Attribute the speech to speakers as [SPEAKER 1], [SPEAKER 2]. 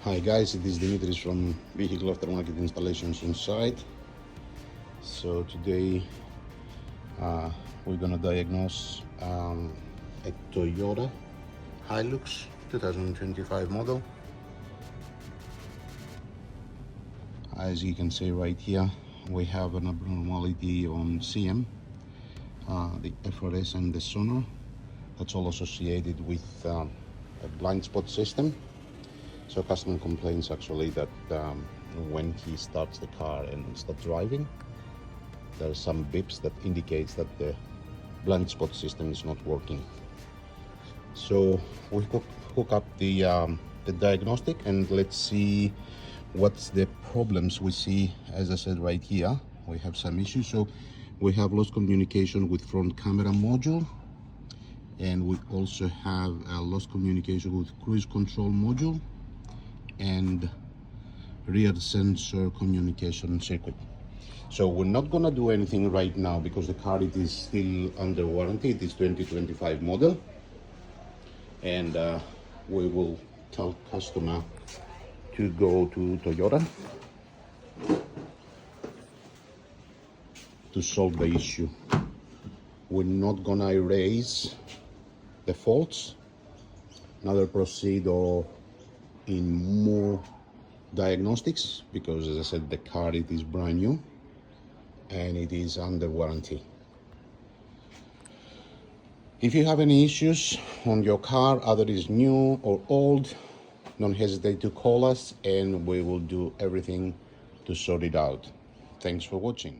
[SPEAKER 1] Hi guys, it is Dimitris from Vehicle Aftermarket Installations on site. So today we're gonna diagnose a Toyota HiLux 2025 model. As you can see right here, we have an abnormality on CM, the FRS and the sonar. That's all associated with a blind spot system. So customer complains actually that when he starts the car and starts driving, there are some beeps that indicates that the blind spot system is not working. So we hook up the diagnostic and let's see what's the problems we see. As I said right here, we have some issues. So we have lost communication with front camera module, and we also have lost communication with cruise control module and rear sensor communication circuit. So we're not gonna do anything right now because the car it is still under warranty. It is 2025 model, and we will tell customer to go to Toyota to solve the issue. We're not gonna erase the faults, neither proceed or in more diagnostics, because as I said, the car it is brand new and it is under warranty. If you have any issues on your car, either it is new or old, don't hesitate to call us and we will do everything to sort it out. Thanks for watching.